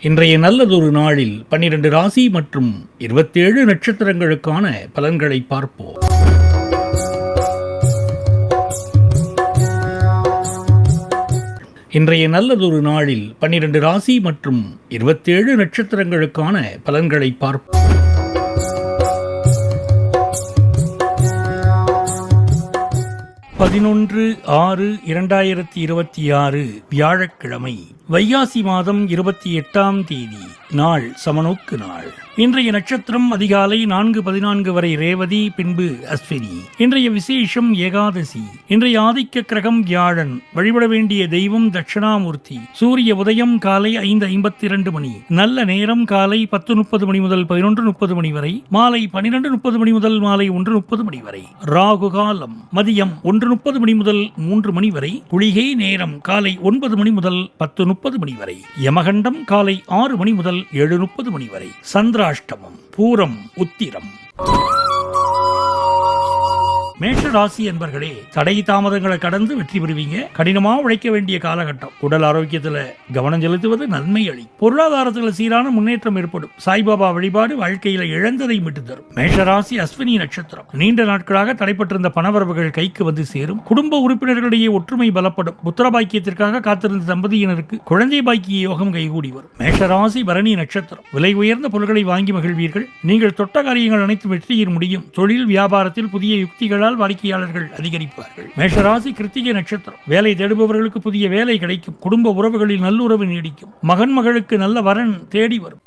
இன்றைய நல்லதொரு நாளில் 12 ராசி மற்றும் 27 நட்சத்திரங்களுக்கான பலன்களை பார்ப்போம். இன்றைய நல்லதொரு நாளில் 12 ராசி மற்றும் 27 நட்சத்திரங்களுக்கான பலன்களை பார்ப்போம். 11/6/2026 வியாழக்கிழமை, வைகாசி மாதம் 28ஆம் தேதி, நாள் சமநோக்கு நாள். இன்றைய நட்சத்திரம் அதிகாலை 4:14 வரை ரேவதி, பின்பு அஸ்வினி. இன்றைய விசேஷம் ஏகாதசி. இன்றைய ஆதிக்க கிரகம் வியாழன். வழிபட வேண்டிய தெய்வம் தட்சிணாமூர்த்தி. சூரிய உதயம் காலை 5:52 மணி. நல்ல நேரம் காலை 10:30 மணி முதல் 11:30 மணி வரை, மாலை 12:30 மணி முதல் மாலை 1:30 மணி வரை. ராகு காலம் மதியம் 1:30 மணி முதல் 3 மணி வரை. குளிகை நேரம் காலை 9 மணி முதல் 10:30 மணி வரை. யமகண்டம் காலை 6 மணி முதல் 7:30 மணி வரை. சந்திராஷ்டமம் பூரம் உத்திரம். மேஷ ராசி என்பர்களே, தடை தாமதங்களை கடந்து வெற்றி பெறுவீங்க. கடினமா உழைக்க வேண்டிய காலகட்டம். உடல் ஆரோக்கியத்துல கவனம் செலுத்துவது நன்மை அளி. பொருளாதாரத்துல சீரான முன்னேற்றம் ஏற்படும். சாய்பாபா வழிபாடு வாழ்க்கையில இழந்ததை மீட்டு தரும். மேஷ ராசி அஸ்வினி நட்சத்திரம். நீண்ட நாட்களாக தடைப்பட்டிருந்த பணவரவுகள் கைக்கு வந்து சேரும். குடும்ப உறுப்பினர்களிடையே ஒற்றுமை பலப்படும். புத்திர பாக்கியத்திற்காக காத்திருந்த தம்பதியினருக்கு குழந்தை பாக்கிய யோகம் கைகூடி வரும். மேஷ ராசி பரணி நட்சத்திரம். விலை உயர்ந்த பொருட்களை வாங்கி மகிழ்வீர்கள். நீங்கள் தொட்ட காரியங்கள் அனைத்தும் வெற்றியில் முடியும். தொழில் வியாபாரத்தில் புதிய யுக்திகள் வாடிக்கையாளர்கள் அதிகரிப்பார்கள். மேஷராசி கிருத்திகை நட்சத்திரம். வேலை தேடுபவர்களுக்கு புதிய வேலை கிடைக்கும். குடும்ப உறவுகளில் நல்லுறவு நீடிக்கும். மகன் மகளுக்கு நல்ல வரன் தேடி வரும்.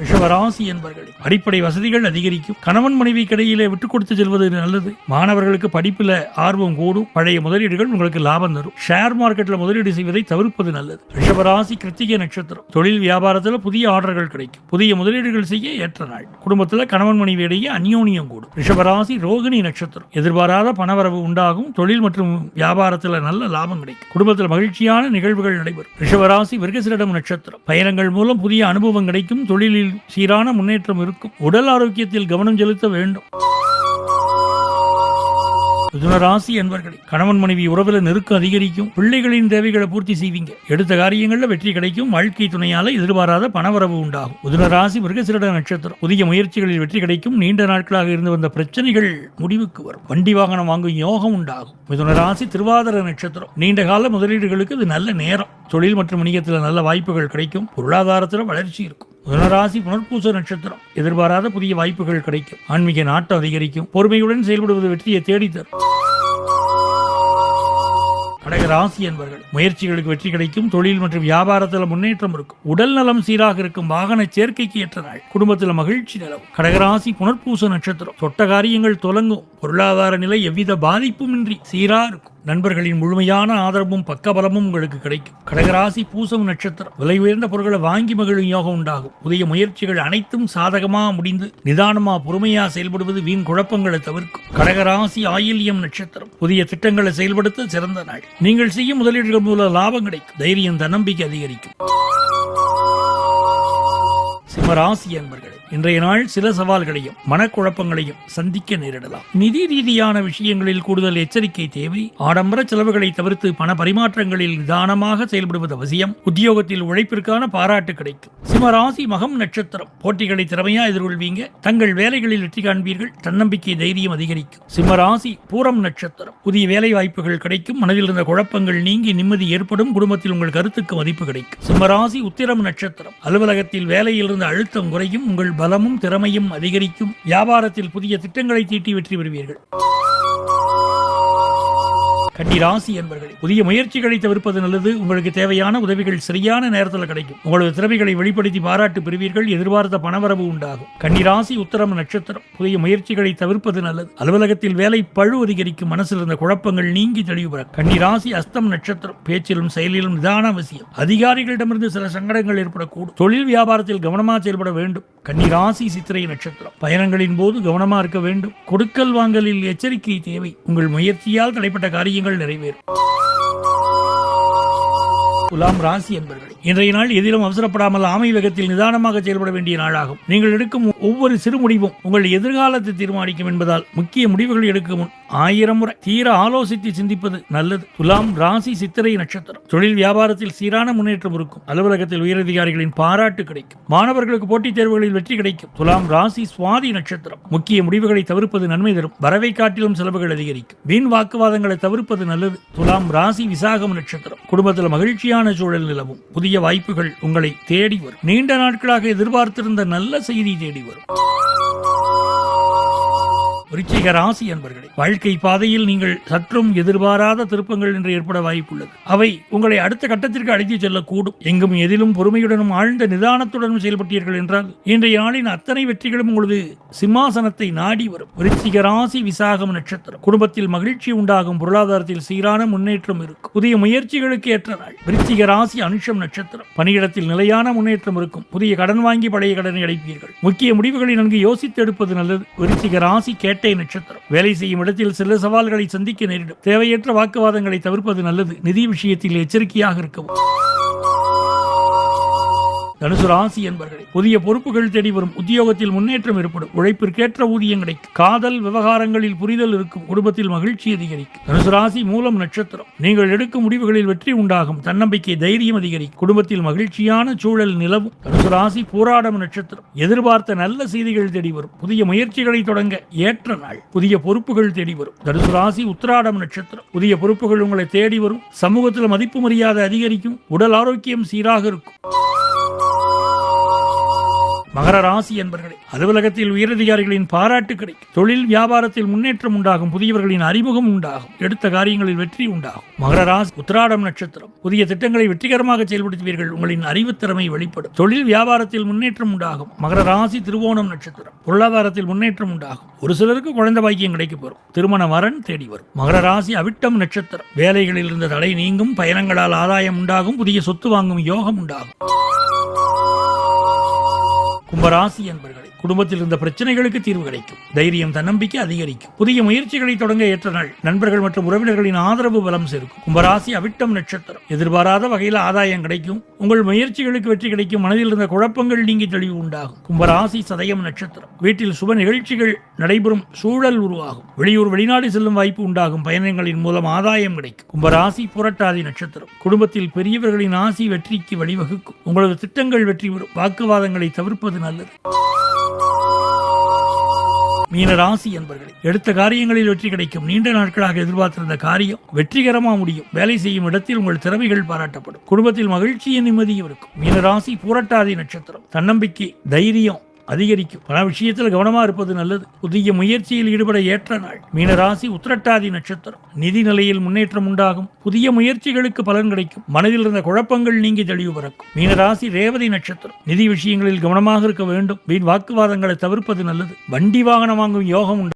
ரிஷபராசி என்பர்களே, அடிப்படை வசதிகள் அதிகரிக்கும். கணவன் மனைவி இடையிலே விட்டுக் கொடுத்து செல்வது நல்லது. மாணவர்களுக்கு படிப்புல ஆர்வம் கூடும். பழைய முதலீடுகள் உங்களுக்கு லாபம் தரும். ஷேர் மார்க்கெட்ல முதலீடு செய்வதை தவிர்ப்பது நல்லது. ரிஷபராசி கிருத்திகை நட்சத்திரம். தொழில் வியாபாரத்தில் புதிய ஆர்டர்கள் கிடைக்கும். புதிய முதலீடுகள் செய்ய ஏற்ற நாள். குடும்பத்தில் கணவன் மனைவி இடையே அந்யோன்யம் கூடும். ரிஷபராசி ரோகிணி நட்சத்திரம். எதிர்பாராத பணவரவு உண்டாகும். தொழில் மற்றும் வியாபாரத்தில் நல்ல லாபம் கிடைக்கும். குடும்பத்தில் மகிழ்ச்சியான நிகழ்வுகள் நடைபெறும். ரிஷபராசி மிருகசீரிடம் நட்சத்திரம். பயணங்கள் மூலம் புதிய அனுபவம் கிடைக்கும். தொழிலில் சீரான முன்னேற்றம் இருக்கும். உடல் ஆரோக்கியத்தில் கவனம் செலுத்த வேண்டும். மிதுன ராசி என்பர்களே, கணவன் மனைவி உறவில் நெருக்கம் அதிகரிக்கும். பிள்ளைகளின் தேவைகளை பூர்த்தி செய்வீங்க. எடுத்த காரியங்களில் வெற்றி கிடைக்கும். வாழ்க்கை துணையால எதிர்பாராத பணவரவு உண்டாகும். மிதுன ராசி மிருகசீரிட நட்சத்திரம். புதிய முயற்சிகளில் வெற்றி கிடைக்கும். நீண்ட நாட்களாக இருந்து வந்த பிரச்சனைகள் முடிவுக்கு வரும். வண்டி வாகனம் வாங்கும் யோகம் உண்டாகும். மிதுன ராசி திருவாதிரை நட்சத்திரம். நீண்ட கால முதலீடுகளுக்கு இது நல்ல நேரம். தொழில் மற்றும் வணிகத்தில் நல்ல வாய்ப்புகள் கிடைக்கும். பொருளாதாரத்தில் வளர்ச்சி இருக்கும். மிதுனராசி புனர்பூச நட்சத்திரம். எதிர்பாராத புதிய வாய்ப்புகள் கிடைக்கும். ஆன்மீக நாட்டம் அதிகரிக்கும். பொறுமையுடன் செயல்படுவது வெற்றியை தேடித்தரும். கடகராசி என்பர்கள், முயற்சிகளுக்கு வெற்றி கிடைக்கும். தொழில் மற்றும் வியாபாரத்தில் முன்னேற்றம் இருக்கும். உடல் நலம் சீராக இருக்கும். வாகன சேர்க்கைக்கு ஏற்ற நாள். குடும்பத்தில் மகிழ்ச்சி நிலவும். கடகராசி புனர்பூச நட்சத்திரம். தொட்ட காரியங்கள் தொடங்கும். பொருளாதார நிலை எவ்வித பாதிப்புமின்றி சீரா இருக்கும். நண்பர்களின் முழுமையான ஆதரவும் பக்கபலமும் உங்களுக்கு கிடைக்கும். கடகராசி பூசம் நட்சத்திரம். விலை உயர்ந்த பொருட்களை வாங்கி மகிழும் யோகம் உண்டாகும். புதிய முயற்சிகள் அனைத்தும் சாதகமா முடிந்து நிதானமா பொறுமையா செயல்படுவது வீண் குழப்பங்களை தவிர்க்கும். கடகராசி ஆயில்யம் நட்சத்திரம். புதிய திட்டங்களை செயல்படுத்த சிறந்த நாள். நீங்கள் செய்யும் முதலீடுகள் மூலம் லாபம் கிடைக்கும். தைரியம் தன்னம்பிக்கை அதிகரிக்கும். சிம்மராசி என்பர்களே, இன்றைய நாள் சில சவால்களையும் மனக்குழப்பங்களையும் சந்திக்க நேரிடலாம். நிதி ரீதியான விஷயங்களில் கூடுதல் எச்சரிக்கை தேவை. ஆடம்பர செலவுகளை தவிர்த்து பண பரிமாற்றங்களில் நிதானமாக செயல்படுவது அவசியம். உத்தியோகத்தில் உழைப்பிற்கான பாராட்டு கிடைக்கும். சிம்மராசி மகம் நட்சத்திரம். போட்டிகளை திறமையா எதிர்கொள்வீங்க. தங்கள் வேலைகளில் வெற்றி காண்பீர்கள். தன்னம்பிக்கை தைரியம் அதிகரிக்கும். சிம்மராசி பூரம் நட்சத்திரம். புதிய வேலை வாய்ப்புகள் கிடைக்கும். மனதில் இருந்த குழப்பங்கள் நீங்கி நிம்மதி ஏற்படும். குடும்பத்தில் உங்கள் கருத்துக்கு மதிப்பு கிடைக்கும். சிம்மராசி உத்திரம் நட்சத்திரம். அலுவலகத்தில் வேலையில் இருந்த அழுத்தம் குறையும். உங்கள் பலமும் திறமையும் அதிகரிக்கும். வியாபாரத்தில் புதிய திட்டங்களை தீட்டி வெற்றி பெறுவீர்கள். கன்னிராசி என்பர்களே, புதிய முயற்சிகளை தவிர்ப்பது நல்லது. உங்களுக்கு தேவையான உதவிகள் சரியான நேரத்தில் கிடைக்கும். உங்களது திறமைகளை வெளிப்படுத்தி பாராட்டு பெறுவீர்கள். எதிர்பார்த்த பணவரவு உண்டாகும். கன்னிராசி உத்தரம் நட்சத்திரம். புதிய முயற்சிகளை தவிர்ப்பது நல்லது. அலுவலகத்தில் வேலை பழு அதிகரிக்கும். மனசில் இருந்த குழப்பங்கள் நீங்கி தெளிவு பெற. கன்னிராசி அஸ்தம் நட்சத்திரம். பேச்சிலும் செயலிலும் நிதான அவசியம். அதிகாரிகளிடமிருந்து சில சங்கடங்கள் ஏற்படக்கூடும். தொழில் வியாபாரத்தில் கவனமாக செயல்பட வேண்டும். கன்னிராசி சித்திரை நட்சத்திரம். பயணங்களின் போது கவனமாக இருக்க வேண்டும். கொடுக்கல் வாங்கலில் எச்சரிக்கை தேவை. உங்கள் முயற்சியால் தடைப்பட்ட காரியங்கள் நிறைவேறும். துலாம் ராசி என்பர்களே, இன்றைய நாள் எதிலும் அவசரப்படாமல் ஆமை வேகத்தில் நிதானமாக செயல்பட வேண்டிய நாளாகும். நீங்கள் எடுக்கும் ஒவ்வொரு சிறு முடிவும் உங்கள் எதிர்காலத்தை தீர்மானிக்கும் என்பதால் முக்கிய முடிவுகள் எடுக்கும் முன் 1000 முறை தீர ஆலோசித்து சிந்திப்பது நல்லது. துலாம் ராசி சித்திரை நட்சத்திரம். தொழில் வியாபாரத்தில் சீரான முன்னேற்றம் இருக்கும். அலுவலகத்தில் உயரதிகாரிகளின் பாராட்டு கிடைக்கும். மாணவர்களுக்கு போட்டித் தேர்வுகளில் வெற்றி கிடைக்கும். துலாம் ராசி சுவாதி நட்சத்திரம். முக்கிய முடிவுகளை தவிர்ப்பது நன்மை தரும். வரவை காட்டிலும் செலவுகள் அதிகரிக்கும். வீண் வாக்குவாதங்களை தவிர்ப்பது நல்லது. துலாம் ராசி விசாகம் நட்சத்திரம். குடும்பத்தில் மகிழ்ச்சியான சூழல் நிலவும். புதிய வாய்ப்புகள் உங்களை தேடி வரும். நீண்ட நாட்களாக எதிர்பார்த்திருந்த நல்ல செய்தி தேடி வரும். விருச்சிக ராசி என்பர்களே, வாழ்க்கை பாதையில் நீங்கள் சற்றும் எதிர்பாராத திருப்பங்கள் என்று ஏற்பட வாய்ப்புள்ளது. அவை உங்களை அடுத்த கட்டத்திற்கு அழைத்துச் செல்லக்கூடும். எங்கும் எதிலும் பொறுமையுடனும் ஆழ்ந்த நிதானத்துடனும் செயல்பட்டீர்கள் என்றால் இன்றைய நாளின் அத்தனை வெற்றிகளும் உங்களது சிம்மாசனத்தை நாடி வரும். விருச்சிக ராசி விசாகம் நட்சத்திரம். குடும்பத்தில் மகிழ்ச்சி உண்டாகும். பொருளாதாரத்தில் சீரான முன்னேற்றம் இருக்கும். புதிய முயற்சிகளுக்கு ஏற்ற நாள். விருச்சிக ராசி அனுஷம் நட்சத்திரம். பணியிடத்தில் நிலையான முன்னேற்றம் இருக்கும். புதிய கடன் வாங்கி பழைய கடனை அடைப்பீர்கள். முக்கிய முடிவுகளை நன்கு யோசித்து எடுப்பது நல்லது. விருச்சிக ராசி கேட்டை நட்சத்திரம். வேலை செய்யும் இடத்தில் சில சவால்களை சந்திக்க நேரிடும். தேவையற்ற வாக்குவாதங்களை தவிர்ப்பது நல்லது. நிதி விஷயத்தில் எச்சரிக்கையாக இருக்கவும். தனுசு ராசி என்பர்களே, புதிய பொறுப்புகள் தேடி வரும். உத்தியோகத்தில் முன்னேற்றம் ஏற்படும். உழைப்பிற்கேற்ற ஊதியம் கிடைக்கும். காதல் விவகாரங்களில் புரிதல் இருக்கும். குடும்பத்தில் மகிழ்ச்சி அதிகரிக்கும். தனுசு ராசி மூலம் நட்சத்திரம். நீங்கள் எடுக்கும் முடிவுகளில் வெற்றி உண்டாகும். தன்னம்பிக்கை தைரியம் அதிகரிக்கும். குடும்பத்தில் மகிழ்ச்சியான சூழல் நிலவும். தனுசு ராசி போராடம் நட்சத்திரம். எதிர்பார்த்த நல்ல செய்திகள் தேடி வரும். புதிய முயற்சிகளை தொடங்க ஏற்ற நாள். புதிய பொறுப்புகள் தேடி வரும். தனுசு ராசி உத்திராடம் நட்சத்திரம். புதிய பொறுப்புகள் உங்களை தேடி வரும். சமூகத்தில் மதிப்பு மரியாதை அதிகரிக்கும். உடல் ஆரோக்கியம் சீராக இருக்கும். மகர ராசி என்பர்களே, அலுவலகத்தில் உயரதிகாரிகளின் பாராட்டு கிடைக்கும். தொழில் வியாபாரத்தில் முன்னேற்றம் உண்டாகும். புதியவர்களின் அறிமுகம் உண்டாகும். எடுத்த காரியங்களில் வெற்றி உண்டாகும். மகர ராசி உத்திராடம் நட்சத்திரம். புதிய திட்டங்களை வெற்றிகரமாக செயல்படுத்துவீர்கள். உங்களின் அறிவுத்திறமை வெளிப்படும். தொழில் வியாபாரத்தில் முன்னேற்றம் உண்டாகும். மகர ராசி திருவோணம் நட்சத்திரம். பொருளாதாரத்தில் முன்னேற்றம் உண்டாகும். ஒரு சிலருக்கு குழந்தை பாக்கியம் கிடைக்க வரும். திருமண வரன் தேடி வரும். மகர ராசி அவிட்டம் நட்சத்திரம். வேலைகளில் இருந்த தடை நீங்கும். பயணங்களால் ஆதாயம் உண்டாகும். புதிய சொத்து வாங்கும் யோகம் உண்டாகும். கும்பராசி என்பர்களே, குடும்பத்தில் இருந்த பிரச்சனைகளுக்கு தீர்வு கிடைக்கும். தைரியம் தன்னம்பிக்கை அதிகரிக்கும். புதிய முயற்சிகளை தொடங்க ஏற்ற நாள். நண்பர்கள் மற்றும் உறவினர்களின் ஆதரவு பலம் சேர்க்கும். கும்பராசி அவிட்டம் நட்சத்திரம். எதிர்பாராத வகையில் ஆதாயம் கிடைக்கும். உங்கள் முயற்சிகளுக்கு வெற்றி கிடைக்கும். மனதில் இருந்த குழப்பங்கள் நீங்கி தெளிவு உண்டாகும். கும்பராசி சதயம் நட்சத்திரம். வீட்டில் சுப நிகழ்ச்சிகள் நடைபெறும் சூழல் உருவாகும். வெளியூர் வெளிநாடு செல்லும் வாய்ப்பு உண்டாகும். பயணங்களின் மூலம் ஆதாயம் கிடைக்கும். கும்பராசி புரட்டாதி நட்சத்திரம். குடும்பத்தில் பெரியவர்களின் ஆசி வெற்றிக்கு வழிவகுக்கும். உங்களது திட்டங்கள் வெற்றி பெறும். வாக்குவாதங்களை தவிர்ப்பது நல்லது. மீன ராசி என்பர்களே, எடுத்த காரியங்களில் வெற்றி கிடைக்கும். நீண்ட நாட்களாக எதிர்பார்த்திருந்த காரியம் வெற்றிகரமாக முடியும். வேலை செய்யும் இடத்தில் உங்கள் திறமைகள் பாராட்டப்படும். குடும்பத்தில் மகிழ்ச்சியின் நிம்மதியும் இருக்கும். மீன ராசி பூரட்டாதி நட்சத்திரம். தன்னம்பிக்கை தைரியம் அதிகரிக்கும். பல விஷயத்தில் கவனமா இருப்பது நல்லது. புதிய முயற்சியில் ஈடுபட ஏற்ற நாள். மீனராசி உத்திரட்டாதி நட்சத்திரம். நிதி நிலையில் முன்னேற்றம் உண்டாகும். புதிய முயற்சிகளுக்கு பலன் கிடைக்கும். மனதில் இருந்த குழப்பங்கள் நீங்கி தெளிவு பிறக்கும். மீனராசி ரேவதி நட்சத்திரம். நிதி விஷயங்களில் கவனமாக இருக்க வேண்டும். வீண் வாக்குவாதங்களை தவிர்ப்பது நல்லது. வண்டி வாகனம் வாங்கும் யோகம் உண்டு.